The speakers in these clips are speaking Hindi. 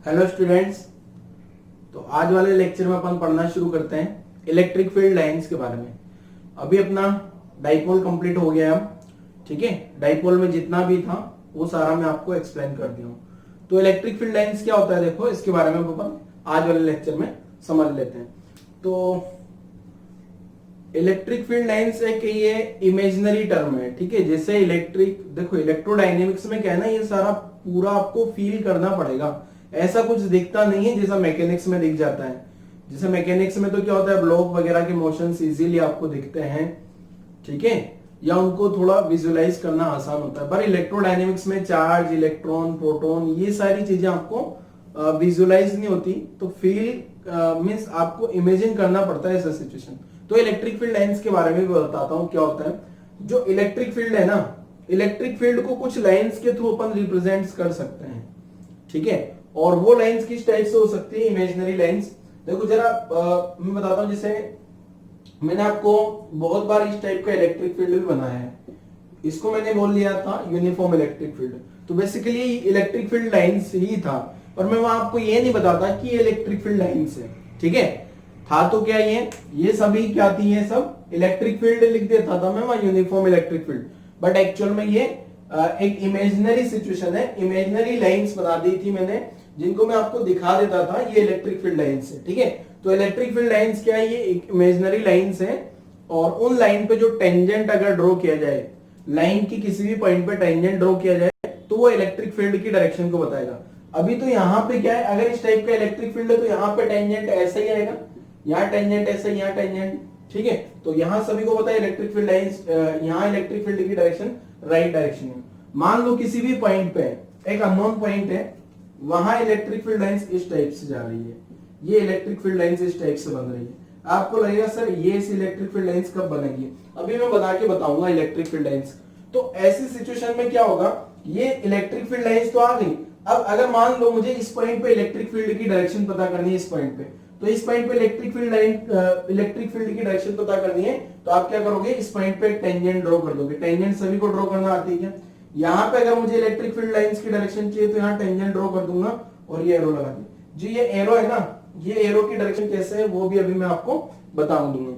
Hello students. तो आज वाले लेक्चर में अपन पढ़ना शुरू करते हैं इलेक्ट्रिक फील्ड लाइंस के बारे में। अभी अपना डाइपोल कंप्लीट हो गया है। ठीक है, डाइपोल में जितना भी था वो सारा मैं आपको एक्सप्लेन कर दिया हूं। तो इलेक्ट्रिक फील्ड लाइंस क्या होता है, देखो इसके बारे में अपन आज वाले लेक्चर में समझ लेते हैं। तो इलेक्ट्रिक फील्ड लाइंस एक ये इमेजिनरी टर्म है। ठीक है, जैसे इलेक्ट्रिक, देखो इलेक्ट्रोडायनेमिक्स में क्या है ना, ये सारा पूरा आपको फील करना पड़ेगा। ऐसा कुछ दिखता नहीं है जैसा मैकेनिक्स में दिख जाता है। जैसे मैकेनिक्स में तो क्या होता है, ब्लॉक वगैरह के मोशंस इजीली आपको दिखते हैं, ठीक है, या उनको थोड़ा विजुअलाइज करना आसान होता है। पर इलेक्ट्रोडायनेमिक्स में चार्ज, इलेक्ट्रॉन, प्रोटॉन, ये सारी चीजें आपको विजुअलाइज नहीं होती, तो फील मींस आपको इमेजिन करना पड़ता है ऐसा सिचुएशन। तो इलेक्ट्रिक फील्ड लाइंस के बारे में भी बताता हूं क्या होता है। जो इलेक्ट्रिक फील्ड है ना, इलेक्ट्रिक फील्ड को कुछ लाइंस के थ्रू अपन रिप्रेजेंट कर सकते हैं। ठीक है, और वो लाइंस किस टाइप से हो सकती है, इमेजिनरी लाइंस। देखो जरा मैं बताता हूं, जैसे मैंने आपको बहुत बार इस टाइप का इलेक्ट्रिक फील्ड भी बनाया है। इसको मैंने बोल लिया था यूनिफॉर्म इलेक्ट्रिक फील्ड। तो बेसिकली इलेक्ट्रिक फील्ड लाइंस ही था, पर मैं वहां आपको ये नहीं बताता कि ये इलेक्ट्रिक फील्ड लाइंस है। ठीक है, था तो क्या ये सभी क्या थी, ये सब इलेक्ट्रिक फील्ड लिख देता था मैं वहां uniform electric field. But actual में ये एक इमेजिनरी सिचुएशन है, इमेजिनरी लाइंस बना दी थी मैंने, जिनको मैं आपको दिखा देता था ये इलेक्ट्रिक फील्ड लाइंस है। ठीक है, तो इलेक्ट्रिक फील्ड लाइंस क्या है, ये इमेजिनरी लाइंस है। और उन लाइन पे जो टेंजेंट अगर ड्रॉ किया जाए, लाइन की किसी भी पॉइंट पे टेंजेंट ड्रॉ किया जाए, तो वो इलेक्ट्रिक फील्ड की डायरेक्शन को बताएगा। अभी तो यहाँ पे क्या है, अगर इस टाइप का इलेक्ट्रिक फील्ड है तो यहाँ पे टेंजेंट ऐसा ही आएगा, यहाँ टेंजेंट ऐसा, यहाँ टेंजेंट। ठीक है, तो यहाँ सभी को पता है इलेक्ट्रिक फील्ड लाइंस, यहाँ इलेक्ट्रिक फील्ड की डायरेक्शन राइट डायरेक्शन है। मान लो किसी भी पॉइंट पे एक अननोन पॉइंट है, वहां इलेक्ट्रिक फील्ड लाइंस इस टाइप से जा रही है, ये इलेक्ट्रिक फील्ड लाइंस इस टाइप से बन रही है। आपको लगेगा सर ये इलेक्ट्रिक फील्ड लाइंस कब बनेगी, अभी मैं बना के बताऊंगा इलेक्ट्रिक फील्ड लाइंस। तो ऐसी सिचुएशन में क्या होगा, ये इलेक्ट्रिक फील्ड लाइंस तो आ गई। अब अगर मान लो मुझे इस पॉइंट पे इलेक्ट्रिक फील्ड की डायरेक्शन पता करनी है, इस पॉइंट पे, तो इस पॉइंट पे इलेक्ट्रिक फील्ड की डायरेक्शन पता करनी है, तो आप क्या करोगे, इस पॉइंट पे टेंजेंट ड्रॉ कर दोगे। टेंजेंट सभी को ड्रॉ करना आती है क्या? यहाँ पे अगर मुझे इलेक्ट्रिक फील्ड लाइंस की डायरेक्शन चाहिए तो यहाँ टेंजेंट ड्रॉ कर दूंगा और ये एरो लगा दी। जी ये एरो है ना, ये एरो की डायरेक्शन कैसे है वो भी अभी मैं आपको बता दूंगा।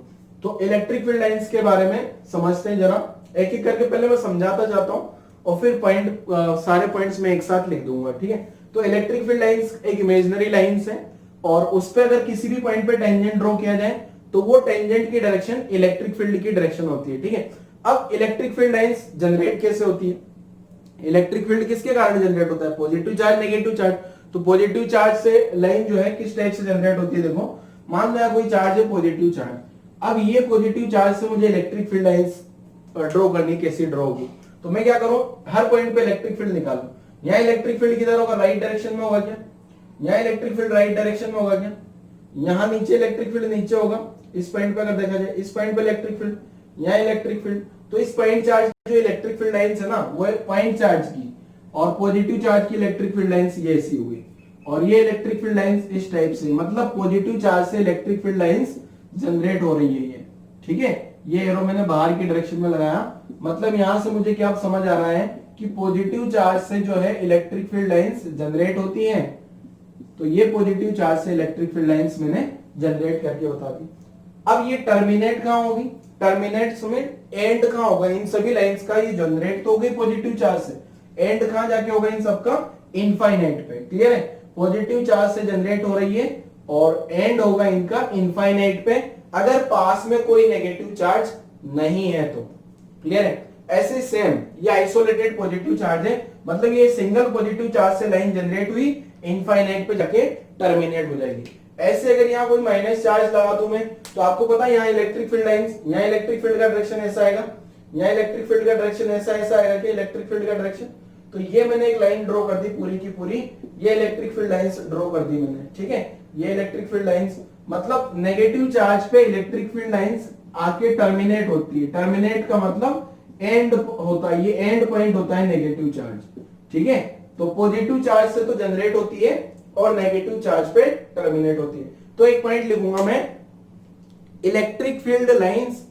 तो इलेक्ट्रिक फील्ड लाइंस के बारे में समझते हैं जरा, एक एक करके पहले मैं समझाता जाता हूँ और फिर पॉइंट सारे पॉइंट्स में एक साथ लिख दूंगा। ठीक है, तो इलेक्ट्रिक फील्ड लाइंस एक इमेजिनरी लाइंस है, और उस पर अगर किसी भी पॉइंट पे टेंजेंट ड्रॉ किया जाए तो वो टेंजेंट की डायरेक्शन इलेक्ट्रिक फील्ड की डायरेक्शन होती है। ठीक है, अब इलेक्ट्रिक फील्ड लाइंस जनरेट कैसे होती है, इलेक्ट्रिक फील्ड किसके कारण जनरेट होता है, पॉजिटिव चार्ज, नेगेटिव चार्ज। तो पॉजिटिव चार्ज से लाइन जो है किस टाइप से जनरेट होती है, देखो मान लो कोई चार्ज है पॉजिटिव चार्ज। अब ये पॉजिटिव चार्ज से मुझे इलेक्ट्रिक फील्ड लाइंस ड्रॉ करनी, कैसे ड्रॉ होगी, तो मैं क्या करूं, हर पॉइंट पे इलेक्ट्रिक फील्ड निकालूं। यहाँ इलेक्ट्रिक फील्ड किधर होगा, राइट डायरेक्शन में होगा क्या, यहाँ इलेक्ट्रिक फील्ड राइट डायरेक्शन में होगा क्या, यहाँ नीचे इलेक्ट्रिक फील्ड नीचे होगा, इस पॉइंट पे अगर देखा जाए, इस पॉइंट पे इलेक्ट्रिक फील्ड, यहाँ इलेक्ट्रिक फील्ड। तो इस पॉइंट चार्ज जो इलेक्ट्रिक फील्ड लाइंस है ना, वो है पॉइंट चार्ज की, और पॉजिटिव चार्ज की इलेक्ट्रिक फील्ड लाइंस ये ऐसी हुई, और ये इलेक्ट्रिक फील्ड लाइंस इस टाइप से, मतलब पॉजिटिव चार्ज से इलेक्ट्रिक फील्ड लाइंस जनरेट हो रही है ये। ठीक है, ये एरो मैंने बाहर की डायरेक्शन में लगाया, मतलब यहां से मुझे क्या समझ आ रहा है कि पॉजिटिव चार्ज से जो है इलेक्ट्रिक फील्ड लाइंस जनरेट होती है। तो ये पॉजिटिव चार्ज से इलेक्ट्रिक फील्ड लाइंस मैंने जनरेट करके बता दी। अब ये टर्मिनेट कहां होगी, टर्मिनेट में एंड कहां होगा इन सभी लाइंस का, ये जनरेट तो हो गई पॉजिटिव चार्ज से, एंड कहां जाके होगा इन सबका, इनफाइनाइट पे। क्लियर है, पॉजिटिव चार्ज से जनरेट हो रही है और एंड होगा इनका इनफाइनाइट पे, अगर पास में कोई नेगेटिव चार्ज नहीं है तो। क्लियर है, ऐसे सेम ये आइसोलेटेड पॉजिटिव चार्ज है, मतलब ये सिंगल पॉजिटिव चार्ज से लाइन जनरेट हुई, इनफाइनाइट पे जाके टर्मिनेट हो जाएगी। ऐसे अगर यहाँ कोई माइनस चार्ज लगा दूं मैं, तो आपको पता है यहाँ इलेक्ट्रिक फील्ड लाइंस, यहाँ इलेक्ट्रिक फील्ड का डायरेक्शन ऐसा आएगा, यहाँ इलेक्ट्रिक फील्ड का डायरेक्शन ऐसा आएगा कि इलेक्ट्रिक फील्ड का डायरेक्शन। तो ये मैंने एक लाइन ड्रॉ कर दी पूरी की पूरी, ये इलेक्ट्रिक फील्ड लाइंस ड्रॉ कर दी मैंने। ठीक है, ये इलेक्ट्रिक फील्ड लाइंस, मतलब नेगेटिव चार्ज पे इलेक्ट्रिक फील्ड लाइंस आके टर्मिनेट होती है। टर्मिनेट का मतलब एंड होता है, ये एंड पॉइंट होता है नेगेटिव चार्ज। ठीक है, तो पॉजिटिव चार्ज से तो जनरेट होती है और नेगेटिव चार्ज पे टर्मिनेट होती है। तो एक पॉइंट लिखूंगा मैं, इलेक्ट्रिक फील्ड लाइंस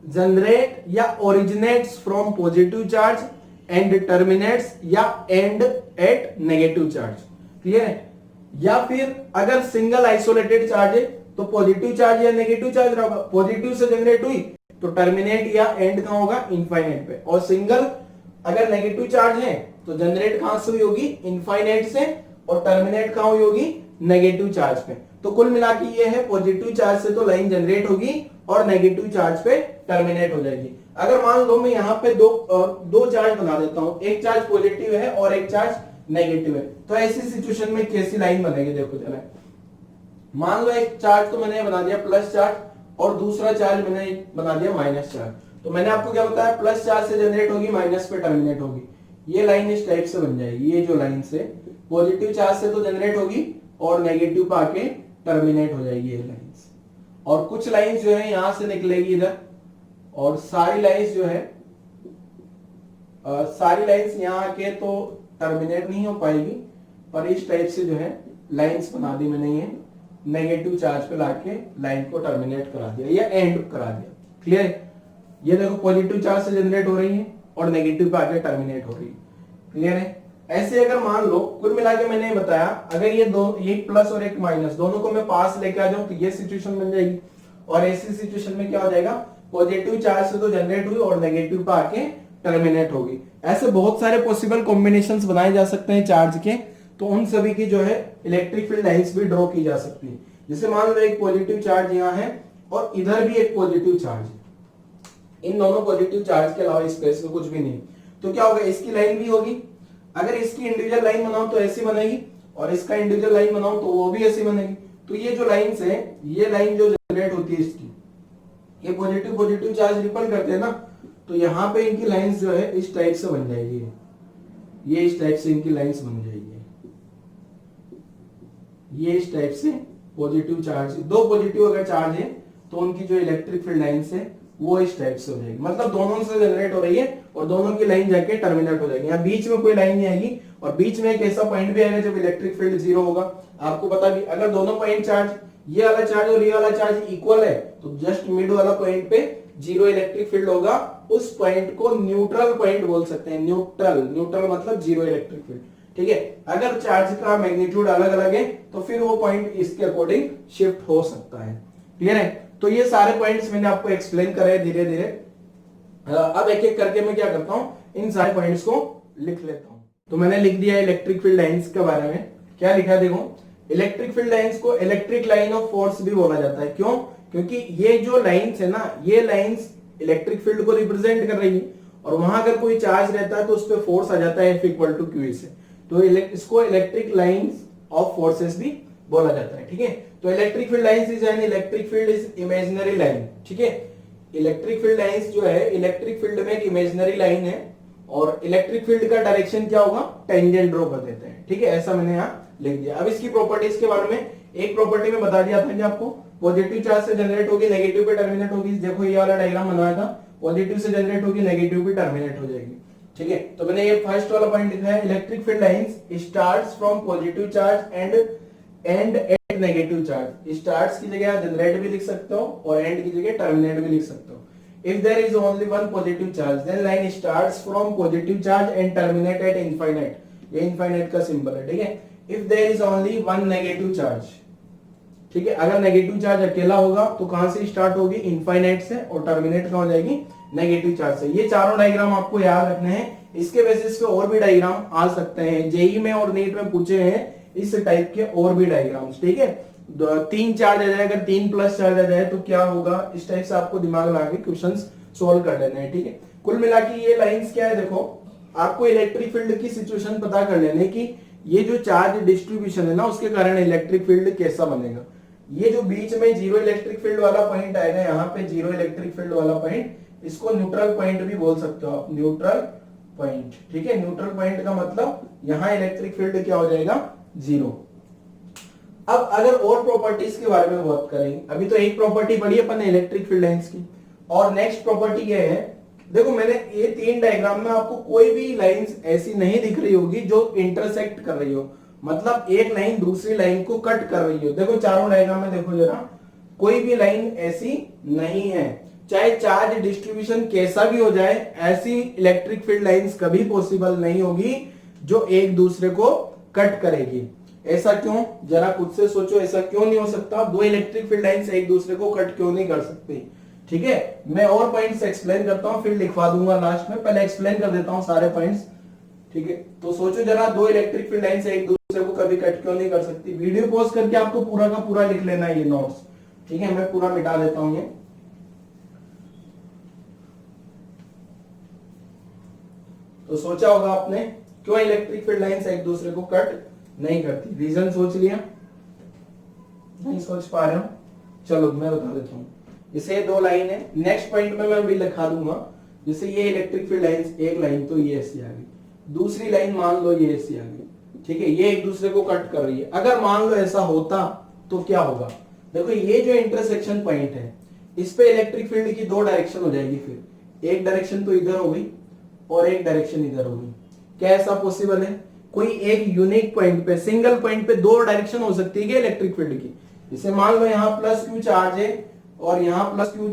जनरेट या originates from positive charge and terminates या end at negative charge. Clear है, या फिर अगर सिंगल आइसोलेटेड चार्ज है तो पॉजिटिव चार्ज या नेगेटिव चार्ज रहेगा, पॉजिटिव से जनरेट हुई तो टर्मिनेट या एंड कहां होगा, इनफाइनाइट पे। और सिंगल अगर नेगेटिव चार्ज है तो जनरेट कहां से हुई होगी, इनफाइनाइट से, और टर्मिनेट कहां हुई होगी, नेगेटिव चार्ज पे। तो कुल मिला के ये है पॉजिटिव चार्ज से तो लाइन जनरेट होगी और नेगेटिव चार्ज पे टर्मिनेट हो जाएगी। अगर मान लो मैं यहाँ पे दो चार्ज बना देता हूं, एक चार्ज पॉजिटिव है और एक चार्ज नेगेटिव है, तो ऐसी सिचुएशन में कैसी लाइन बनेगी देखो जरा। मान लो एक चार्ज तो मैंने बना दिया प्लस चार्ज और दूसरा चार्ज मैंने बना दिया माइनस चार्ज। तो मैंने आपको क्या बताया, प्लस चार्ज से जनरेट होगी, माइनस पे टर्मिनेट होगी। ये लाइन इस टाइप से बन जाएगी। ये जो लाइन से पॉजिटिव चार्ज से तो जनरेट होगी और नेगेटिव पे आके टर्मिनेट हो जाएगी ये लाइंस। और कुछ लाइंस जो है यहां से निकलेगी इधर, और सारी लाइंस जो है सारी लाइंस यहां आके तो टर्मिनेट नहीं हो पाएगी, पर इस टाइप से जो है लाइंस बना दी मैंने, ये नेगेटिव चार्ज पे लाके लाइन को टर्मिनेट करा दिया या एंड करा दिया। क्लियर है? ये देखो पॉजिटिव चार्ज से जनरेट हो रही है और नेगेटिव पे आके टर्मिनेट हो रही है। क्लियर है? ऐसे अगर मान लो कुल मिला के मैंने बताया, अगर ये दो, एक प्लस और एक माइनस, दोनों को मैं पास लेके आ जाऊं तो ये सिचुएशन बन जाएगी। और ऐसी सिचुएशन में क्या हो जाएगा, पॉजिटिव चार्ज से तो जनरेट हुई और नेगेटिव पे आके टर्मिनेट होगी। ऐसे बहुत सारे पॉसिबल कॉम्बिनेशंस बनाए जा सकते हैं चार्ज के, तो उन सभी की जो है इलेक्ट्रिक फील्ड लाइंस भी ड्रॉ की जा सकती है। जैसे मान लो एक पॉजिटिव चार्ज यहाँ है और इधर भी एक पॉजिटिव चार्ज है, इन दोनों पॉजिटिव चार्ज के अलावा स्पेस में कुछ भी नहीं, तो क्या होगा, इसकी लाइन भी होगी। अगर इसकी इंडिविजुअल लाइन बनाओ तो ऐसी बनेगी, और इसका इंडिविजुअल लाइन बनाओ तो वो भी ऐसी बनेगी। तो ये जो लाइंस है, ये लाइन जो जनरेट होती है इसकी, ये पॉजिटिव पॉजिटिव चार्ज रिपल करते हैं ना, तो यहाँ पे इनकी लाइंस जो है इस टाइप से बन जाएगी। ये इस टाइप से इनकी लाइंस बन जाएगी, ये इस टाइप से पॉजिटिव चार्ज, दो पॉजिटिव अगर चार्ज है तो उनकी जो इलेक्ट्रिक फील्ड लाइंस है वो इस टाइप से हो जाएगी। मतलब दोनों से जनरेट हो रही है और दोनों की लाइन जाके टर्मिनेट हो जाएगी। यहाँ बीच में कोई लाइन नहीं आएगी, और बीच में एक ऐसा पॉइंट भी आएगा जब इलेक्ट्रिक फील्ड जीरो होगा। आपको पता भी, अगर दोनों पॉइंट चार्ज, ये वाला चार्ज और ये वाला चार्ज इक्वल है, तो जस्ट मिड वाला पॉइंट पे जीरो इलेक्ट्रिक फील्ड होगा। उस पॉइंट को न्यूट्रल पॉइंट बोल सकते हैं। न्यूट्रल, न्यूट्रल मतलब जीरो इलेक्ट्रिक फील्ड। ठीक है? अगर चार्ज का मैग्नीट्यूड अलग अलग है तो फिर वो पॉइंट इसके अकॉर्डिंग शिफ्ट हो सकता है। क्लियर है? तो ये सारे पॉइंट्स मैंने आपको एक्सप्लेन करे धीरे धीरे। अब एक एक करके मैं क्या करता हूं, इन सारे पॉइंट्स को लिख लेता हूं। तो मैंने लिख दिया इलेक्ट्रिक फील्ड लाइंस के बारे में। क्या लिखा देखो, इलेक्ट्रिक फील्ड लाइंस को इलेक्ट्रिक लाइन ऑफ फोर्स भी बोला जाता है। क्यों? क्योंकि ये जो लाइंस है ना, ये लाइंस इलेक्ट्रिक फील्ड को रिप्रेजेंट कर रही है, और वहां अगर कोई चार्ज रहता है तो उस पर फोर्स आ जाता है F=q से। तो इसको इलेक्ट्रिक लाइंस ऑफ फोर्सेस भी बोला जाता है। ठीक है? तो electric field lines is an electric field is imaginary line. ठीक है? इलेक्ट्रिक फील्ड लाइंस जो है, इलेक्ट्रिक फील्ड में एक इमेजिनरी लाइन है, और इलेक्ट्रिक फील्ड का डायरेक्शन क्या होगा, टेंजेंट ड्रॉ कर देते हैं। ठीक है? ऐसा मैंने यहाँ लिख दिया। अब इसकी प्रॉपर्टीज के बारे में एक प्रॉपर्टी में बता दिया था कि आपको पॉजिटिव चार्ज से जनरेट होगी, नेगेटिव पे टर्मिनेट होगी। देखो ये वाला डायग्राम बनाया था, पॉजिटिव से जनरेट होगी, नेगेटिव पे टर्मिनेट हो जाएगी। ठीक है? तो मैंने ये फर्स्ट वाला पॉइंट लिखा है, electric field lines starts from positive charge and at negative charge. Starts की जगह जनरेट भी लिख सकते हो और एंड की जगह टर्मिनेट भी लिख सकते हो। If there is only one positive charge, then line starts from positive charge and terminate at infinite. ये infinite का सिंबल है। ठीक है? If there is only one negative charge, ठीक है, अगर नेगेटिव चार्ज अकेला होगा तो कहां से स्टार्ट होगी, इनफाइनाइट से, और टर्मिनेट कहां हो जाएगी, नेगेटिव चार्ज से। ये चारों डायग्राम आपको याद रखने हैं। इसके बेसिस पे और भी डायग्राम आ सकते हैं, जेई में और नीट में पूछे हैं इस टाइप के और भी डायग्राम्स। ठीक है? तीन चार्ज आ जाए, अगर 3 प्लस चार्ज आ जाए तो क्या होगा, इस टाइप से आपको दिमाग लगा के क्वेश्चंस सोल्व कर लेने हैं। ठीक है? कुल मिला के ये लाइंस क्या है, देखो आपको इलेक्ट्रिक फील्ड की सिचुएशन पता कर लेने की, ये जो चार्ज डिस्ट्रीब्यूशन है ना, उसके कारण इलेक्ट्रिक फील्ड कैसा बनेगा। ये जो बीच में जीरो इलेक्ट्रिक फील्ड वाला पॉइंट आएगा, यहाँ पे जीरो इलेक्ट्रिक फील्ड वाला पॉइंट, इसको न्यूट्रल पॉइंट भी बोल सकते हो आप, न्यूट्रल पॉइंट। ठीक है? न्यूट्रल पॉइंट का मतलब यहाँ इलेक्ट्रिक फील्ड क्या हो जाएगा, जीरो। अब अगर और प्रॉपर्टीज के बारे में बात करेंगे, अभी तो एक प्रॉपर्टी पढ़ी अपन ने इलेक्ट्रिक फील्ड लाइंस की, और नेक्स्ट प्रॉपर्टी ये है, देखो मैंने ये 3 डायग्राम में आपको कोई भी लाइंस ऐसी नहीं दिख रही होगी जो इंटरसेक्ट कर रही हो, मतलब एक लाइन दूसरी लाइन को कट कर रही हो। देखो चारों डायग्राम में देखो जरा, कोई भी लाइन ऐसी नहीं है। चाहे चार्ज डिस्ट्रीब्यूशन कैसा भी हो जाए, ऐसी इलेक्ट्रिक फील्ड लाइंस कभी पॉसिबल नहीं होगी जो एक दूसरे को कट करेगी। ऐसा क्यों, जरा खुद से सोचो, ऐसा क्यों नहीं हो सकता? दो इलेक्ट्रिक फील्ड लाइंस एक दूसरे को कट क्यों नहीं कर सकती? ठीक है, मैं और पॉइंट्स एक्सप्लेन करता हूं, फिर लिखवा दूंगा लास्ट में, पहले एक्सप्लेन कर देता हूं सारे पॉइंट्स। ठीक है, तो सोचो जरा, दो इलेक्ट्रिक फील्ड लाइंस एक दूसरे को कभी कट क्यों नहीं कर सकती? वीडियो पॉज करके आपको पूरा का पूरा लिख लेना है ये नोट्स। ठीक है, मैं पूरा मिटा देता हूं ये। तो सोचा होगा आपने क्यों इलेक्ट्रिक फील्ड लाइंस एक दूसरे को कट नहीं करती? रीजन सोच लिया? नहीं सोच पा रहे हो? चलो मैं बता देता हूं। जैसे दो लाइन है, नेक्स्ट पॉइंट में मैं भी लिखा दूंगा। जैसे ये इलेक्ट्रिक फील्ड लाइंस, एक लाइन तो ये ऐसी आ गई, दूसरी लाइन मान लो ये ऐसी आ गई। ठीक है, ये एक दूसरे को कट कर रही है। अगर मान लो ऐसा होता तो क्या होगा? देखो ये जो इंटरसेक्शन पॉइंट है, इस पे इलेक्ट्रिक फील्ड की दो डायरेक्शन हो जाएगी। फिर एक डायरेक्शन तो इधर हो गई और एक डायरेक्शन इधर हो गई। क्या ऐसा पॉसिबल है? कोई एक यूनिक पॉइंट पे, सिंगल पॉइंट पे दो डायरेक्शन हो सकती है क्या इलेक्ट्रिक फील्ड की? जैसे मान लो यहाँ प्लस क्यू चार्ज है और यहाँ प्लस क्यू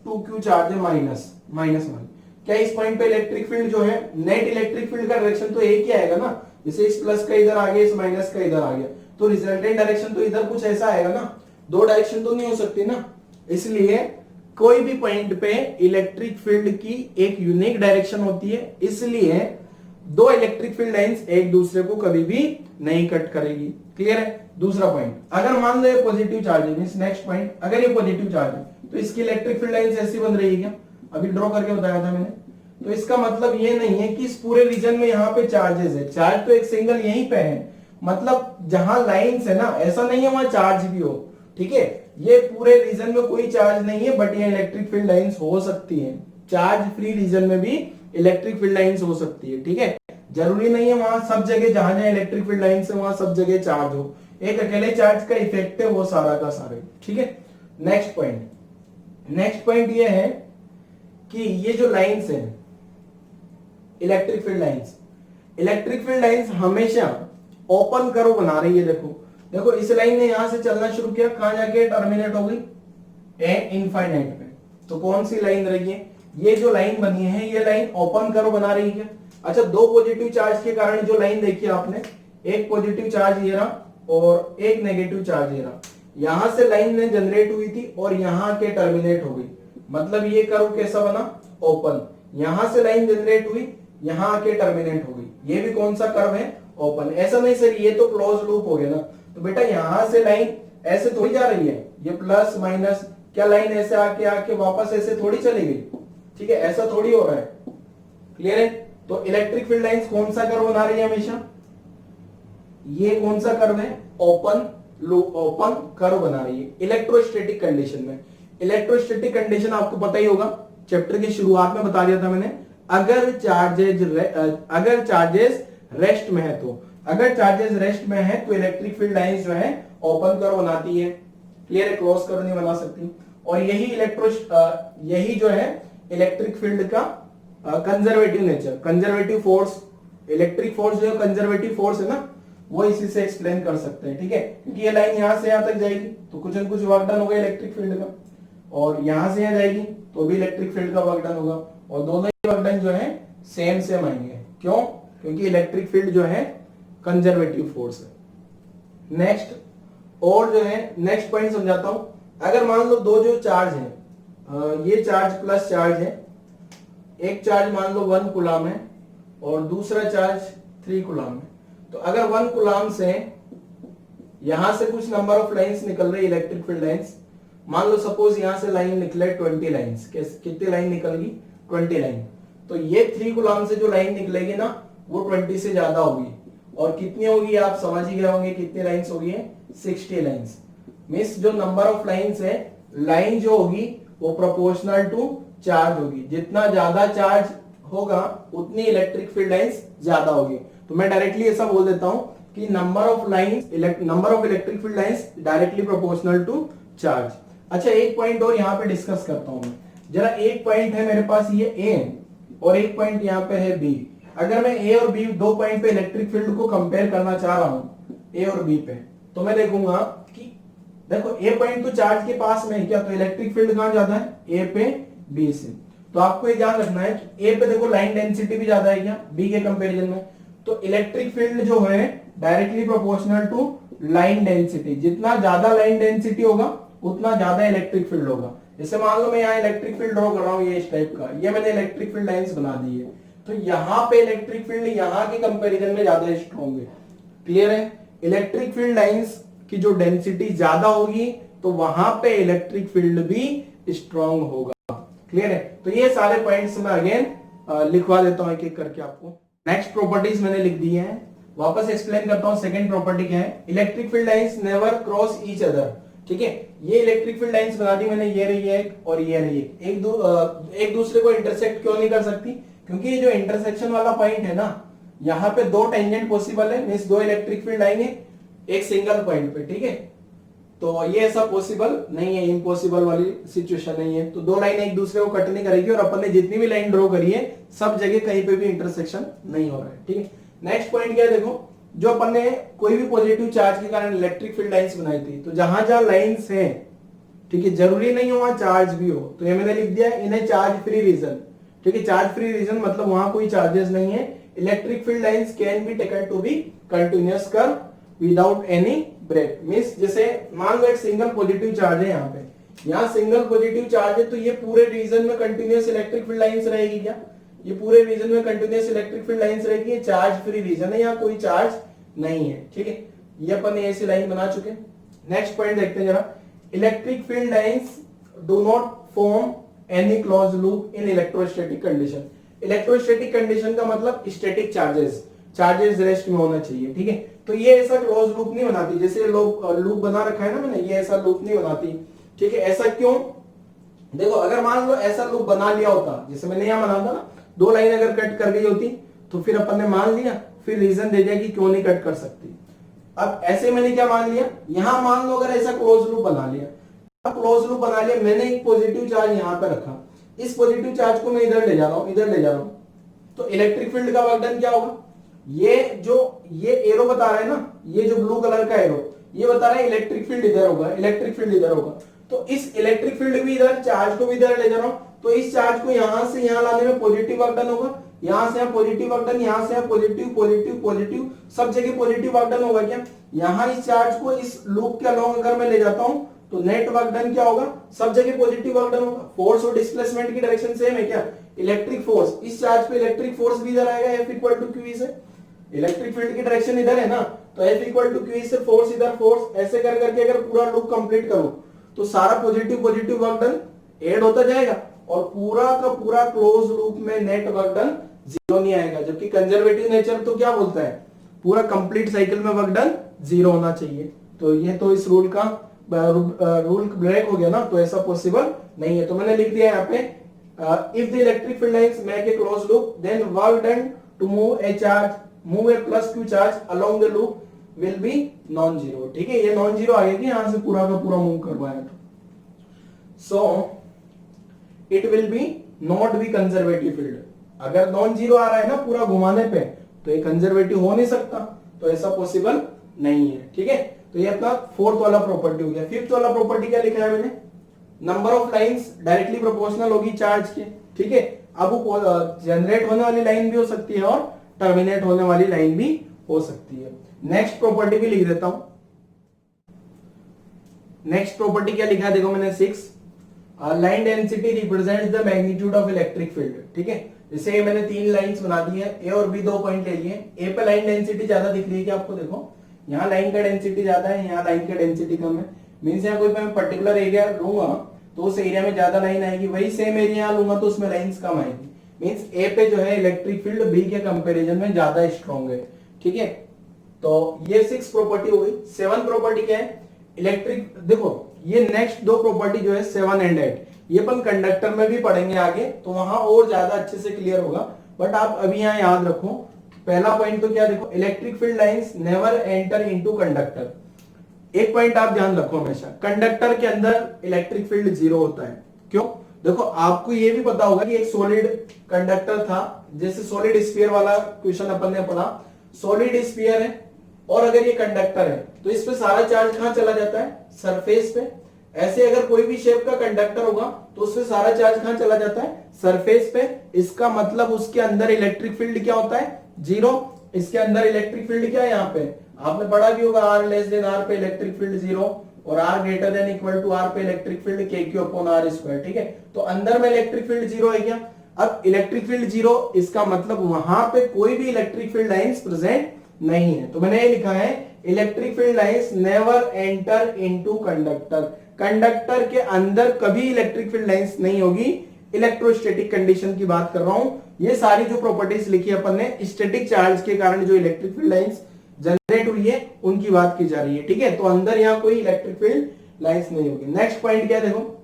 2q चार्ज है माइनस वन। क्या इस पॉइंट पे इलेक्ट्रिक फील्ड जो है, नेट इलेक्ट्रिक फील्ड का डायरेक्शन तो एक ही आएगा ना? जैसे इस प्लस का इधर आ गया, इस माइनस का इधर आ गया, तो रिजल्टेंट डायरेक्शन तो इधर कुछ ऐसा आएगा ना? दो डायरेक्शन तो नहीं हो सकती ना। इसलिए कोई भी पॉइंट पे इलेक्ट्रिक फील्ड की एक यूनिक डायरेक्शन होती है, इसलिए दो इलेक्ट्रिक फील्ड लाइंस एक दूसरे को कभी भी नहीं कट करेगी। क्लियर है? दूसरा पॉइंट, अगर मान लो ये पॉजिटिव चार्ज है, मींस नेक्स्ट पॉइंट, अगर ये पॉजिटिव चार्ज है तो इसकी इलेक्ट्रिक फील्ड लाइंस ऐसी बन रही है क्या? अभी ड्रॉ करके बताया था मैंने। तो इसका मतलब ये नहीं है कि इस पूरे रीजन में यहाँ पे चार्जेस है, चार्ज तो एक सिंगल यहीं पे है, मतलब जहां लाइंस है ना, ऐसा नहीं है वहां चार्ज भी हो। ठीक है, ये पूरे रीजन में कोई चार्ज नहीं है, बट ये इलेक्ट्रिक फील्ड लाइंस हो सकती है। चार्ज फ्री रीजन में भी इलेक्ट्रिक फील्ड लाइंस हो सकती है। ठीक है, जरूरी नहीं है वहां सब जगह जहां जहां इलेक्ट्रिक फील्ड लाइंस है वहां सब जगह चार्ज हो। एक अकेले चार्ज का इफेक्ट है वो सारा का सारे। ठीक है, नेक्स्ट पॉइंट ये है कि ये जो लाइंस है इलेक्ट्रिक फील्ड लाइंस हमेशा ओपन कर्व बना रही है। देखो इस लाइन ने यहां से चलना शुरू किया, कहां जाके टर्मिनेट हो गई? इनफाइनाइट पे। तो कौन सी लाइन रही है? ये जो लाइन बनी है ये लाइन ओपन कर्व बना रही है। अच्छा, दो पॉजिटिव चार्ज के कारण जो लाइन देखी आपने, एक पॉजिटिव चार्ज ये रहा और एक नेगेटिव चार्ज ये रहा, यहां से लाइन ने जनरेट हुई थी और यहां के टर्मिनेट हो गई। मतलब ये कर्व कैसा बना? ओपन। यहां से लाइन जनरेट हुई, यहां आके टर्मिनेट हो गई। ये भी कौन सा कर्व है? ओपन। ऐसा नहीं सर, ये तो क्लोज लूप हो गया ना। तो बेटा यहां से लाइन ऐसे थोड़ी जा रही है, ये प्लस माइनस, क्या लाइन ऐसे आके वापस ऐसे थोड़ी चली गई? ठीक है, ऐसा थोड़ी हो रहा है। क्लियर है? तो इलेक्ट्रिक फील्ड लाइंस कौन सा कर्व बना रही है हमेशा? ये कौन सा कर्व है? ओपन कर्व बना रही है इलेक्ट्रोस्टैटिक कंडीशन में। इलेक्ट्रोस्टैटिक कंडीशन आपको पता ही होगा, चैप्टर की शुरुआत में बता दिया था मैंने। अगर चार्जेस रेस्ट में है तो, अगर चार्जेस रेस्ट में है तो इलेक्ट्रिक फील्ड लाइंस जो है ओपन कर्व बनाती है। क्लियर है? क्लोज कर्व नहीं बना सकती। और यही जो है इलेक्ट्रिक फील्ड का conservative nature, conservative force, electric force जो कंजर्वेटिव फोर्स है ना, वो इसी से एक्सप्लेन कर सकते हैं। ठीक है, क्योंकि ये लाइन यहां से यहां तक जाएगी तो कुछ न कुछ वर्क डन होगा इलेक्ट्रिक फील्ड का, और यहां से यहां जाएगी तो भी इलेक्ट्रिक फील्ड का वर्क डन होगा, और दोनों ही वर्क डन जो है सेम आएंगे। क्यों? क्योंकि इलेक्ट्रिक फील्ड जो है कंजर्वेटिव फोर्स है। नेक्स्ट नेक्स्ट पॉइंट समझाता हूं। अगर मान लो दो जो चार्ज है, ये चार्ज प्लस चार्ज है, एक चार्ज मान लो 1 कूलम है और दूसरा चार्ज 3 कूलम है। तो अगर 1 कूलम से यहां से कुछ नंबर ऑफ लाइंस निकल रही इलेक्ट्रिक फील्ड लाइंस, मान लो सपोज यहां से लाइन निकले 20 लाइंस, कितनी लाइन निकल गई? 20 लाइन। तो ये 3 कूलम से जो लाइन निकलेगी ना वो 20 से ज्यादा होगी, और कितनी होगी आप समझ ही गए होंगे कितनी लाइंस होगी? 60 लाइंस। मींस जो नंबर ऑफ लाइंस है, लाइन जो होगी वो प्रोपोर्शनल टू चार्ज होगी। जितना ज्यादा चार्ज होगा उतनी इलेक्ट्रिक फील्ड लाइंस ज्यादा होगी। तो मैं डायरेक्टली ऐसा बोल देता हूं कि number of electric field lines directly proportional to charge. अच्छा, एक पॉइंट और यहां पे डिस्कस करता हूं मैं जरा। एक पॉइंट है मेरे पास ये ए और एक पॉइंट यहां पे है बी। अगर मैं ए और बी दो पॉइंट पे इलेक्ट्रिक फील्ड को कंपेयर करना चाह रहा हूं, ए और बी पे, तो मैं देखूंगा कि देखो ए पॉइंट तो चार्ज के पास में है क्या, तो इलेक्ट्रिक फील्ड कहां ज्यादा है? ए पे बी से। तो आपको ये ध्यान रखना है कि ए पे देखो लाइन डेंसिटी भी ज्यादा है क्या बी के कंपैरिजन में, तो इलेक्ट्रिक फील्ड जो है directly proportional to line density, जितना ज्यादा लाइन डेंसिटी होगा उतना ज्यादा इलेक्ट्रिक फील्ड होगा। जैसे मान लो मैं यहाँ इलेक्ट्रिक फील्ड ड्रॉ कर रहा हूँ, ये इस टाइप का, ये मैंने इलेक्ट्रिक फील्ड लाइंस बना दी है, तो यहाँ पे इलेक्ट्रिक फील्ड यहाँ के कंपैरिजन में ज्यादा स्ट्रॉन्ग है। क्लियर है? इलेक्ट्रिक फील्ड लाइंस की जो डेंसिटी ज्यादा होगी तो वहां पे इलेक्ट्रिक फील्ड भी स्ट्रॉन्ग होगा। क्लियर है? तो ये सारे पॉइंट्स मैं अगेन लिखवा देता हूं एक एक करके आपको। नेक्स्ट प्रॉपर्टीज मैंने लिख दी है, वापस एक्सप्लेन करता हूं। सेकंड प्रॉपर्टी क्या है? Electric field lines never cross each other. ठीक है, ये इलेक्ट्रिक फील्ड लाइंस बना दी मैंने, ये रही है और ये रही है, एक दूसरे को इंटरसेक्ट क्यों नहीं कर सकती? क्योंकि ये जो इंटरसेक्शन वाला पॉइंट है ना, यहाँ पे दो टेंजेंट पॉसिबल है, मींस दो इलेक्ट्रिक फील्ड आएंगे एक सिंगल पॉइंट पे। ठीक है, तो ये ऐसा पॉसिबल नहीं है, इम्पॉसिबल वाली सिचुएशन नहीं है। तो दो लाइन एक दूसरे को कट नहीं करेगी, और अपन ने जितनी भी लाइन ड्रॉ करी है सब जगह कहीं पे भी इंटरसेक्शन नहीं हो रहा है। ठीक है, नेक्स्ट पॉइंट क्या है? देखो, जो अपन ने कोई भी पॉजिटिव चार्ज के कारण इलेक्ट्रिक फील्ड लाइंस बनाई थी, तो जहां जहां लाइंस हैं, ठीक है, जरूरी नहीं हो वहां चार्ज भी हो, तो ये मैंने लिख दिया इन ए चार्ज फ्री रीजन। ठीक है, चार्ज फ्री रीजन मतलब वहां कोई चार्जेस नहीं है। Electric field lines can be taken to be continuous curve without any break. Means जैसे मान लो एक सिंगल पॉजिटिव चार्ज है, यहाँ सिंगल पॉजिटिव चार्ज है, तो ये पूरे रीजन में कंटिन्यूअस इलेक्ट्रिक फील्ड लाइंस रहेगी क्या? ये पूरे रीजन में कंटिन्यूअस इलेक्ट्रिक फील्ड लाइंस रहेगी। ये चार्ज फ्री रीजन है, यहाँ कोई चार्ज नहीं है। ठीक है, ये अपन ने ऐसी लाइन बना चुके। नेक्स्ट पॉइंट देखते हैं जरा, electric field lines do not form any close loop in electrostatic condition. Electrostatic condition का मतलब स्टैटिक चार्जेस रेस्ट में होना चाहिए। ठीक है, तो ये ऐसा क्लोज लूप नहीं बनाती, जैसे लूप बना रखा है ना मैंने, ये ऐसा लूप नहीं बनाती। ठीक है, ऐसा क्यों? देखो, अगर मान लो ऐसा लूप बना लिया होता, जैसे मैंने यहां बना था ना, दो लाइन अगर कट कर गई होती तो फिर अपन ने मान लिया, फिर रीजन दे दिया कि क्यों नहीं कट कर सकती। अब ऐसे मैंने क्या मान लिया, यहां मान लो अगर ऐसा क्लोज लूप बना लिया, क्लोज लूप बना लिया, मैंने एक पॉजिटिव चार्ज यहां पे रखा, इस पॉजिटिव चार्ज को मैं इधर ले जा रहा हूं, इधर ले जा रहा हूं, तो इलेक्ट्रिक फील्ड का वर्क डन क्या होगा? ये एरो बता रहा है ना, ये जो ब्लू कलर का एरो, ये बता रहा है इलेक्ट्रिक फील्ड इधर होगा, इलेक्ट्रिक फील्ड इधर होगा। तो इस इलेक्ट्रिक फील्ड भी इधर, चार्ज को भी इधर ले जा रहा हूं, तो इस चार्ज को यहां से यहां लाने में पॉजिटिव वर्क डन होगा, यहां से यहां पॉजिटिव वर्क डन, यहां से यहां पॉजिटिव पॉजिटिव पॉजिटिव, सब जगह पॉजिटिव वर्क डन होगा क्या? यहां इस चार्ज को इस लूप के अलोंग अगर मैं ले जाता हूं तो नेट वर्क डन क्या होगा? सब जगह पॉजिटिव वर्क डन होगा। फोर्स और डिस्प्लेसमेंट की डायरेक्शन सेम है क्या? इलेक्ट्रिक फोर्स, इस चार्ज पे इलेक्ट्रिक फोर्स भी इधर आएगा, F इक्वल टू क्यू से, इलेक्ट्रिक फील्ड की डायरेक्शन इधर है ना, तो F इक्वल टू क्यू से फोर्स इधर फोर्स, ऐसे कर करके अगर पूरा लूप कंप्लीट करो तो सारा positive positive work done add होता जाएगा, और पूरा का पूरा क्लोज लूप में नेट वर्क डन जीरो नहीं आएगा। जबकि कंजर्वेटिव नेचर तो क्या बोलता है? पूरा कंप्लीट साइकिल में वर्क डन जीरो होना चाहिए। तो ये तो इस रूल का रूल ब्रेक हो गया ना, तो ऐसा पॉसिबल नहीं है। तो मैंने लिख दिया यहाँ पे, if the electric field lines make a close loop then work done to move a plus q charge along the loop will be non zero. ठीक है, ये नॉन जीरो आ गया कि यहां से पूरा का पूरा मूव करवाया तो, so it will be not be conservative field. अगर नॉन जीरो आ रहा है ना पूरा घुमाने पे, तो ये कंजर्वेटिव हो नहीं सकता, तो ऐसा पॉसिबल नहीं है। ठीक है, तो ये अपना फोर्थ वाला प्रॉपर्टी हो गया। फिफ्थ वाला प्रॉपर्टी क्या लिखा है मैंने? Number of lines directly proportional होगी चार्ज के। ठीक है, अब वो जनरेट होने वाली लाइन भी हो सकती है और टर्मिनेट होने वाली लाइन भी हो सकती है। नेक्स्ट प्रॉपर्टी भी लिख देता हूं। नेक्स्ट प्रॉपर्टी क्या लिखा है देखो मैंने 6, line density represents the magnitude of electric field. ठीक है, जैसे मैंने 3 लाइंस बना दी है, ए और बी 2 पॉइंट ले लिए। ए पे लाइन डेंसिटी ज्यादा दिख रही है क्या आपको? देखो यहाँ लाइन का डेंसिटी ज्यादा है, यहाँ लाइन का डेंसिटी कम है। मींस यहाँ कोई मैं पर्टिकुलर एरिया लूंगा तो उस एरिया में ज्यादा लाइन आएगी, वही सेम एरिया लूंगा तो उसमें लाइंस कम आएगी। मींस ए पे जो है इलेक्ट्रिक फील्ड बी के कंपैरिजन में ज्यादा स्ट्रॉन्ग है। ठीक है, तो ये 6 प्रॉपर्टी हो गई। 7 प्रॉपर्टी क्या है? इलेक्ट्रिक, देखो ये नेक्स्ट 2 प्रॉपर्टी जो है 7 एंड 8, ये अपन कंडक्टर में भी पढ़ेंगे आगे, तो वहां और ज्यादा अच्छे से क्लियर होगा, बट आप अभी यहाँ याद रखो। पहला पॉइंट तो क्या देखो, electric field lines never enter into conductor. एक पॉइंट आप ध्यान रखो, हमेशा कंडक्टर के अंदर इलेक्ट्रिक फील्ड जीरो होता है। क्यों? देखो आपको ये भी पता होगा कि एक सॉलिड कंडक्टर था, जैसे सॉलिड स्फीयर वाला क्वेश्चन अपन ने पढ़ा, सॉलिड स्फीयर है और अगर ये कंडक्टर है तो इस पे सारा चार्ज कहां चला जाता है? सरफेस पे। ऐसे अगर कोई भी शेप का कंडक्टर होगा तो उसमें सारा चार्ज कहां चला जाता है? सरफेस पे। इसका मतलब उसके अंदर इलेक्ट्रिक फील्ड क्या होता है? जीरो। इसके अंदर इलेक्ट्रिक फील्ड क्या है, यहाँ पे आपने पढ़ा भी होगा, आर लेस देन आर पे इलेक्ट्रिक फील्ड 0 और r greater than equal to r पे electric field k q upon r square. ठीक है, तो अंदर में इलेक्ट्रिक फील्ड 0 है क्या? अब इलेक्ट्रिक फील्ड 0 इसका मतलब वहां पे कोई भी इलेक्ट्रिक फील्ड लाइंस प्रेजेंट नहीं है। तो मैंने ये लिखा है electric field lines never enter into conductor, conductor के अंदर कभी इलेक्ट्रिक फील्ड लाइंस नहीं होगी। इलेक्ट्रोस्टैटिक कंडीशन की बात कर रहा हूं, ये सारी जो प्रॉपर्टीज लिखी अपन ने स्टैटिक चार्ज के कारण जो इलेक्ट्रिक फील्ड लाइंस जनरेट हुई है उनकी बात की जा रही है। ठीक है, तो अंदर यहां कोई इलेक्ट्रिक फील्ड लाइंस नहीं होगी। नेक्स्ट पॉइंट क्या है, देखो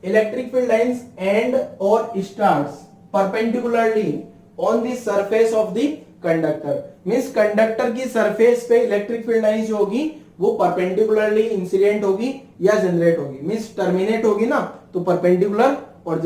इलेक्ट्रिक फील्ड लाइंस एंड और starts perpendicularly on the surface of the conductor, means conductor की सरफेस पे इलेक्ट्रिक फील्ड लाइंस जो होगी वो परपेंडिकुलरली इंसिडेंट होगी या जनरेट होगी, मींस टर्मिनेट होगी ना तो परपेंडिकुलर और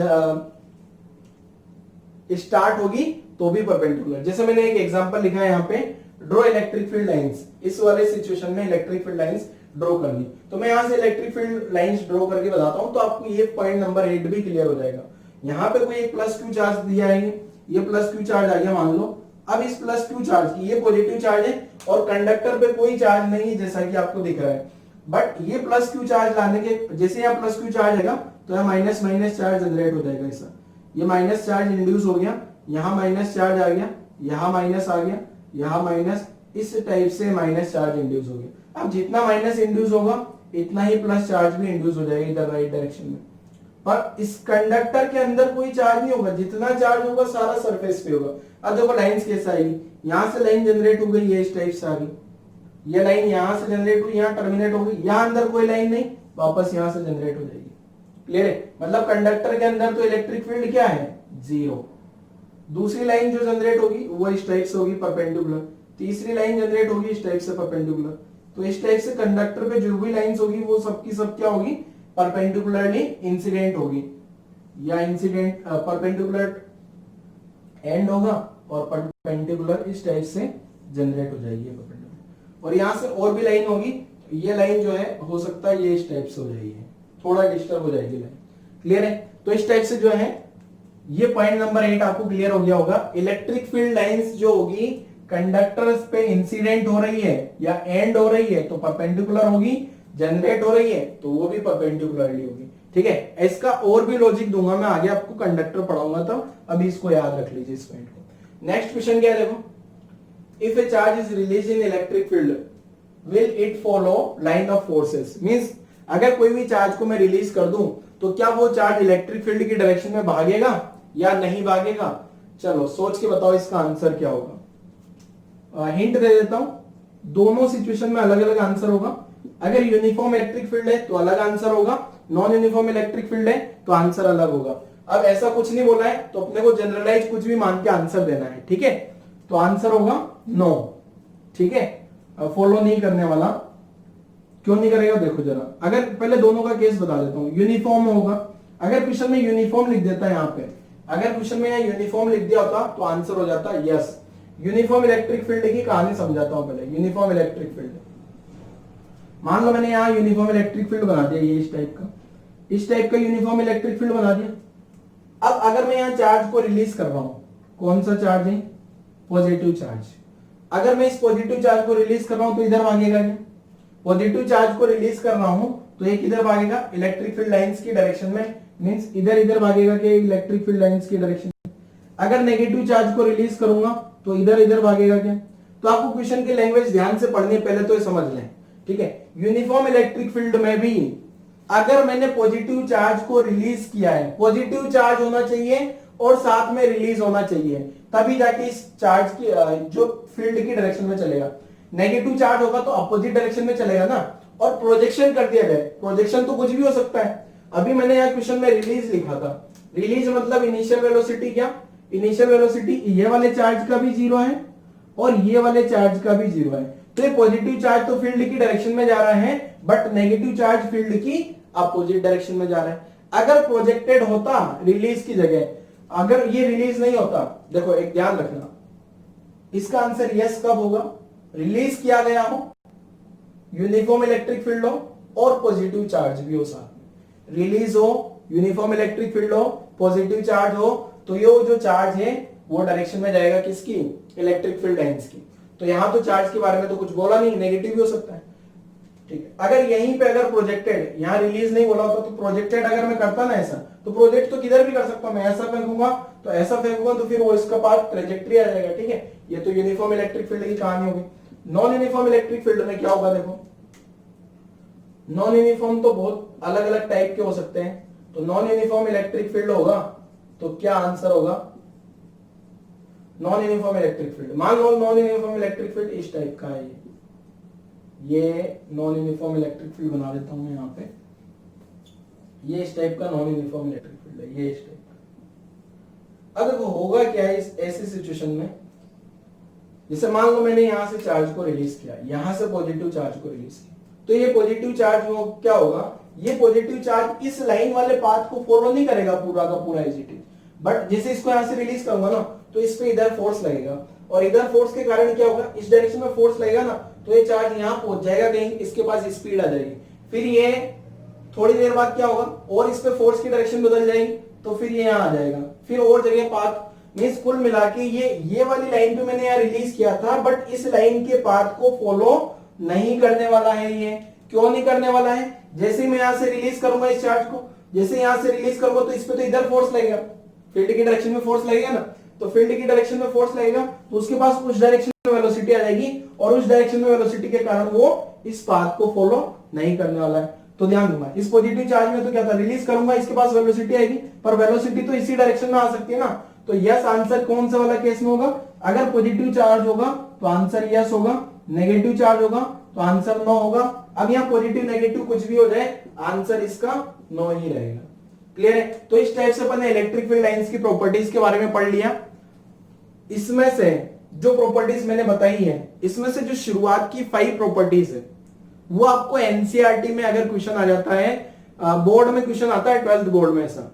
स्टार्ट होगी तो भी परपेंडिकुलर। जैसे मैंने एक एग्जांपल लिखा है यहाँ पे, ड्रॉ इलेक्ट्रिक फील्ड लाइंस, इस वाले सिचुएशन में इलेक्ट्रिक फील्ड लाइंस ड्रॉ कर ली, तो मैं यहां से इलेक्ट्रिक फील्ड लाइंस ड्रॉ करके बताता हूं तो आपको ये पॉइंट नंबर 8 भी क्लियर हो जाएगा। यहाँ पे कोई एक प्लस क्यू चार्ज दिया है, ये प्लस क्यू चार्ज आ गया मान लो। अब इस प्लस क्यू चार्ज की ये पॉजिटिव चार्ज है और कंडक्टर पे कोई चार्ज नहीं है जैसा कि आपको दिख रहा है, बट ये प्लस क्यू चार्ज लाने के जैसे यहाँ प्लस क्यू चार्ज आएगा तो यहाँ माइनस माइनस चार्ज जनरेट हो जाएगा ऐसा, ये माइनस चार्ज इंड्यूस हो गया, यहाँ माइनस चार्ज आ गया, यहाँ माइनस आ गया, यहाँ माइनस, इस टाइप से माइनस चार्ज इंड्यूस हो गया। अब जितना माइनस इंड्यूस होगा इतना ही प्लस चार्ज भी इंड्यूस हो जाएगा इधर राइट डायरेक्शन में, पर इस कंडक्टर के अंदर कोई चार्ज नहीं होगा, जितना चार्ज होगा सारा सरफेस पे होगा। अब देखो लाइंस कैसे आएगी, यहां से लाइन जनरेट हो गई, ये इस टाइप से आ गई, ये लाइन यहां से जनरेट हुई, यहां टर्मिनेट हो गई, यहां अंदर कोई लाइन नहीं, वापस यहां से जनरेट हो जाएगी। क्लियर है, मतलब कंडक्टर के अंदर तो इलेक्ट्रिक फील्ड क्या है, 0। दूसरी लाइन जो जनरेट होगी वो इस टाइप से होगी परपेंडिकुलर, तीसरी लाइन जनरेट होगी इस टाइप से परपेंडिकुलर। तो इस टाइप से कंडक्टर पे जो भी लाइंस होगी वो सबकी सब क्या होगी, परपेंडिकुलरली इंसिडेंट होगी, या इंसिडेंट परपेंडिकुलर एंड होगा और परपेंडिकुलर इस टाइप से जनरेट हो जाएगी परपेंडिकुलर। और यहां से और भी लाइन होगी, ये लाइन जो है हो सकता है ये इस टाइप से हो जाएगी, थोड़ा डिस्टर्ब हो जाएगी लाइन। क्लियर है, तो इस टाइप से जो है ये पॉइंट नंबर 8 आपको क्लियर हो गया होगा। इलेक्ट्रिक फील्ड लाइंस जो होगी कंडक्टर्स पे इंसिडेंट हो रही है या एंड हो रही है तो परपेंडिकुलर होगी, जनरेट हो रही है तो वो भी परपेंडिकुलरली होगी। ठीक है, इसका और भी लॉजिक दूंगा मैं आगे, आपको कंडक्टर पढ़ाऊंगा तो अभी इसको याद रख लीजिए इस पॉइंट को। नेक्स्ट क्वेश्चन क्या है, देखो if A charge is release in electric field will it follow line of forces, means अगर कोई भी चार्ज को मैं रिलीज कर दूं तो क्या वो चार्ज इलेक्ट्रिक फील्ड की डायरेक्शन में भागेगा या नहीं भागेगा? चलो सोच के बताओ इसका आंसर क्या होगा। हिंट दे देता हूं, दोनों सिचुएशन में अलग अलग आंसर होगा। अगर यूनिफॉर्म इलेक्ट्रिक फील्ड है तो अलग आंसर होगा, नॉन यूनिफॉर्म इलेक्ट्रिक फील्ड है तो आंसर अलग होगा। अब ऐसा कुछ नहीं बोला है तो अपने को जनरलाइज कुछ भी मान के आंसर देना है। ठीक है, तो आंसर होगा नो। ठीक है, फॉलो नहीं करने वाला, क्यों नहीं करेगा देखो जरा। अगर पहले दोनों का केस बता देता हूं, यूनिफॉर्म होगा, अगर क्वेश्चन में यूनिफॉर्म लिख देता है यहाँ पे, अगर क्वेश्चन में यहाँ यूनिफॉर्म लिख दिया होता तो आंसर हो जाता यस। यूनिफॉर्म इलेक्ट्रिक फील्ड की कहानी समझाता हूं पहले। यूनिफॉर्म इलेक्ट्रिक फील्ड, मान लो मैंने यहाँ यूनिफॉर्म इलेक्ट्रिक फील्ड बना दिया, ये इस टाइप का यूनिफॉर्म इलेक्ट्रिक फील्ड बना दिया। अब अगर मैं यहाँ चार्ज को रिलीज कर रहा हूं, कौन सा चार्ज है, पॉजिटिव चार्ज। अगर मैं इस पॉजिटिव चार्ज को रिलीज कर रहा हूं तो इधर भागेगा क्या, पॉजिटिव चार्ज को रिलीज कर रहा हूं तो एक इधर भागेगा इलेक्ट्रिक फील्ड लाइंस की डायरेक्शन में, मींस इधर इधर भागेगा कि इलेक्ट्रिक फील्ड लाइंस की डायरेक्शन में। अगर नेगेटिव चार्ज को रिलीज करूंगा तो इधर इधर भागेगा क्या। तो आपको क्वेश्चन की लैंग्वेज ध्यान से पढ़नी है पहले तो ये समझ लें। ठीक है, यूनिफॉर्म इलेक्ट्रिक फील्ड में भी अगर मैंने पॉजिटिव चार्ज को रिलीज किया है, पॉजिटिव चार्ज होना चाहिए और साथ में रिलीज होना चाहिए, तभी जाके इस चार्ज की जो फील्ड की डायरेक्शन में चलेगा। नेगेटिव चार्ज होगा तो अपोजिट डायरेक्शन में चलेगा ना। और प्रोजेक्शन कर दिया जाए, प्रोजेक्शन तो कुछ भी हो सकता है। अभी मैंने यहाँ क्वेश्चन में रिलीज लिखा था, रिलीज मतलब इनिशियल वेलोसिटी, क्या इनिशियल वेलोसिटी ये वाले चार्ज का भी 0 है और ये वाले चार्ज का भी 0 है। तो ये पॉजिटिव चार्ज तो फील्ड की डायरेक्शन में जा रहा है, बट नेगेटिव चार्ज फील्ड की अपोजिट डायरेक्शन में जा रहा है। अगर प्रोजेक्टेड होता रिलीज की जगह, अगर ये रिलीज नहीं होता, देखो एक ध्यान रखना, इसका आंसर यस कब होगा, रिलीज किया गया हो, यूनिफॉर्म इलेक्ट्रिक फील्ड हो और पॉजिटिव चार्ज भी हो साथ में। रिलीज हो, यूनिफॉर्म इलेक्ट्रिक फील्ड हो, पॉजिटिव चार्ज हो, तो ये जो चार्ज है वो डायरेक्शन में जाएगा किसकी, इलेक्ट्रिक फील्ड लाइंस की। तो यहां तो चार्ज के बारे में तो कुछ बोला नहीं, नेगेटिव भी हो सकता है, ठीक है। अगर यहीं पे अगर प्रोजेक्टेड, यहाँ रिलीज नहीं बोला होता, तो प्रोजेक्टेड अगर मैं करता ना ऐसा, तो प्रोजेक्ट तो किधर भी कर सकता हूं, मैं ऐसा फेंकूंगा तो ऐसा फेंकूंगा, तो फिर वो इसका पाथ ट्रेजेक्ट्री आ जाएगा, ठीक है। ये तो यूनिफॉर्म इलेक्ट्रिक फील्ड की कहानी होगी। नॉन यूनिफॉर्म इलेक्ट्रिक फील्ड में क्या होगा, देखो नॉन यूनिफॉर्म तो बहुत अलग अलग टाइप के हो सकते हैं। तो नॉन यूनिफॉर्म इलेक्ट्रिक फील्ड होगा तो क्या आंसर होगा, नॉन यूनिफॉर्म इलेक्ट्रिक फील्ड। मान लो नॉन यूनिफॉर्म इलेक्ट्रिक फील्ड इस टाइप का है, ये नॉन यूनिफॉर्म इलेक्ट्रिक फील्ड बना देता हूं मैं यहाँ पे, ये इस टाइप का नॉन यूनिफॉर्म इलेक्ट्रिक फील्ड है, ये इस टाइप का। अब देखो होगा क्या है इस ऐसी सिचुएशन में, जैसे मान लो मैंने यहां से चार्ज को रिलीज किया, यहां से पॉजिटिव चार्ज को रिलीज किया, तो ये पॉजिटिव चार्ज वो क्या होगा, ये पॉजिटिव चार्ज इस लाइन वाले पाथ को फॉलो नहीं करेगा पूरा का पूरा एज इट इज, बट जैसे इसको यहां से रिलीज करूंगा ना, तो इस पे इधर फोर्स लगेगा, और इधर फोर्स के कारण क्या होगा, इस डायरेक्शन में फोर्स लगेगा ना, तो ये चार्ज यहां पहुंच जाएगा कहीं, इसके पास स्पीड आ जाएगी, फिर ये थोड़ी देर बाद क्या होगा, और इस पे फोर्स की डायरेक्शन बदल जाएगी, तो फिर ये यहां आ जाएगा, फिर और जगह पाथ मींस कुल मिला के ये वाली लाइन पे मैंने यहाँ रिलीज किया था, बट इस लाइन के पाथ को फॉलो नहीं करने वाला है। ये क्यों नहीं करने वाला है, जैसे ही मैं यहां से रिलीज करूंगा इस चार्ज को, जैसे यहां से रिलीज करूंगा तो इस पे तो इधर फोर्स लगेगा, फील्ड की डायरेक्शन में फोर्स लगेगा ना, तो फील्ड की डायरेक्शन में फोर्स लगेगा तो उसके पास उस डायरेक्शन में वेलोसिटी आ जाएगी, और उस डायरेक्शन में वेलोसिटी के कारण वो इस पाथ को फॉलो नहीं करने वाला है। तो ध्यान दूंगा इस पॉजिटिव चार्ज में तो क्या था, रिलीज करूंगा इसके पास वेलोसिटी आएगी, पर वेलोसिटी तो इसी डायरेक्शन में आ सकती है ना, तो यस आंसर कौन सा वाला केस में होगा, अगर पॉजिटिव चार्ज होगा तो आंसर यस होगा, नेगेटिव चार्ज होगा तो आंसर नो होगा। अब यहाँ पॉजिटिव नेगेटिव कुछ भी हो जाए आंसर इसका नो ही रहेगा। क्लियर है। तो इस टाइप से अपन ने इलेक्ट्रिक फील्ड लाइंस की प्रॉपर्टीज के बारे में पढ़ लिया। इसमें से जो प्रॉपर्टीज मैंने बताई है, इसमें से जो शुरुआत की 5 प्रॉपर्टीज है वो आपको एनसीईआरटी में अगर क्वेश्चन आ जाता है, बोर्ड में क्वेश्चन आता है 12th बोर्ड में, ऐसा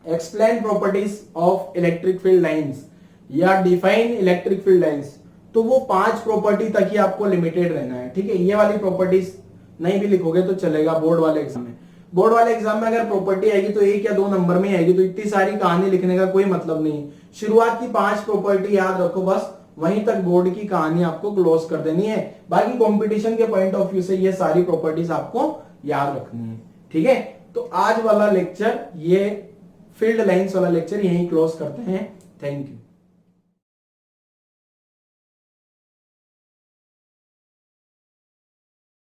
explain properties of electric field lines या डिफाइन इलेक्ट्रिक फील्ड लाइंस, तो वो 5 प्रॉपर्टी तक ही आपको लिमिटेड रहना है, ठीक है। ये वाली प्रॉपर्टीज नहीं भी लिखोगे तो चलेगा बोर्ड वाले एग्जाम में। बोर्ड वाले एग्जाम में अगर प्रॉपर्टी आएगी तो 1 या 2 नंबर में आएगी, तो इतनी सारी कहानी लिखने का कोई मतलब नहीं। शुरुआत की 5 प्रॉपर्टी याद रखो बस, वहीं तक बोर्ड की कहानी आपको क्लोज कर देनी है। बाकी कंपटीशन के पॉइंट ऑफ व्यू से ये सारी प्रॉपर्टीज आपको याद रखनी है, ठीक है। तो आज वाला लेक्चर, ये फील्ड लाइंस वाला लेक्चर यहीं क्लोज करते हैं। Thank you.